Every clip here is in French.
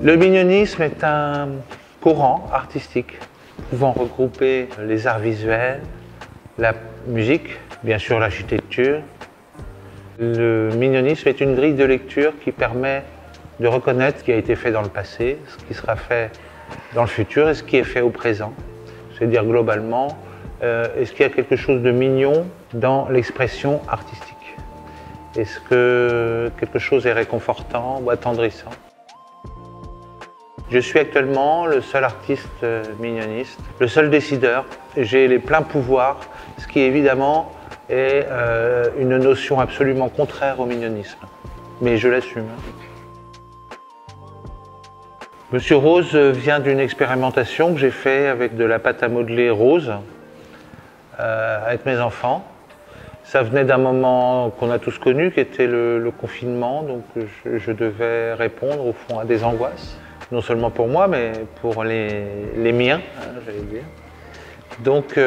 Le minionisme est un courant artistique pouvant regrouper les arts visuels, la musique, bien sûr l'architecture. Le minionisme est une grille de lecture qui permet de reconnaître ce qui a été fait dans le passé, ce qui sera fait dans le futur et ce qui est fait au présent. C'est-à-dire globalement, est-ce qu'il y a quelque chose de mignon dans l'expression artistique? Est-ce que quelque chose est réconfortant ou attendrissant? Je suis actuellement le seul artiste minioniste, le seul décideur. J'ai les pleins pouvoirs, ce qui évidemment est une notion absolument contraire au minionisme. Mais je l'assume. Monsieur Rose vient d'une expérimentation que j'ai faite avec de la pâte à modeler rose, avec mes enfants. Ça venait d'un moment qu'on a tous connu, qui était le confinement, donc je devais répondre au fond à des angoisses. Non seulement pour moi, mais pour les miens, hein, j'allais dire. Donc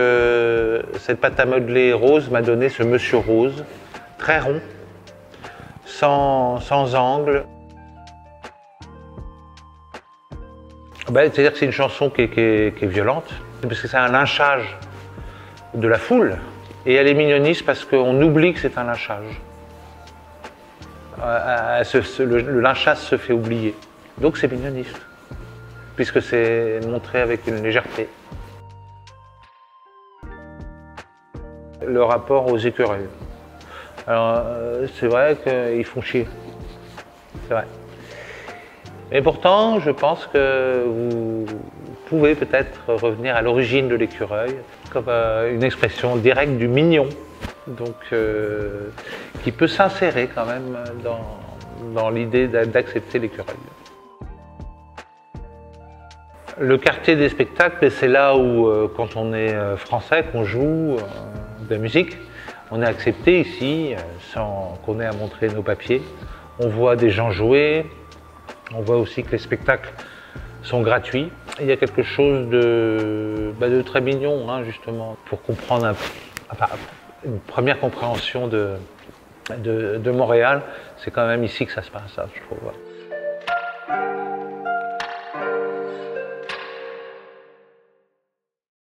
cette pâte à modeler rose m'a donné ce Monsieur Rose, très rond, sans angle. C'est-à-dire que c'est une chanson qui est violente, parce que c'est un lynchage de la foule, et elle est mignoniste parce qu'on oublie que c'est un lynchage. Le lynchage se fait oublier. Donc c'est mignoniste, puisque c'est montré avec une légèreté. Le rapport aux écureuils. Alors c'est vrai qu'ils font chier, c'est vrai. Mais pourtant, je pense que vous pouvez peut-être revenir à l'origine de l'écureuil, comme une expression directe du mignon, donc qui peut s'insérer quand même dans l'idée d'accepter l'écureuil. Le quartier des spectacles, c'est là où, quand on est français, qu'on joue de la musique, on est accepté ici, sans qu'on ait à montrer nos papiers. On voit des gens jouer, on voit aussi que les spectacles sont gratuits. Il y a quelque chose de très mignon, hein, justement, pour comprendre une première compréhension de Montréal. C'est quand même ici que ça se passe, je trouve.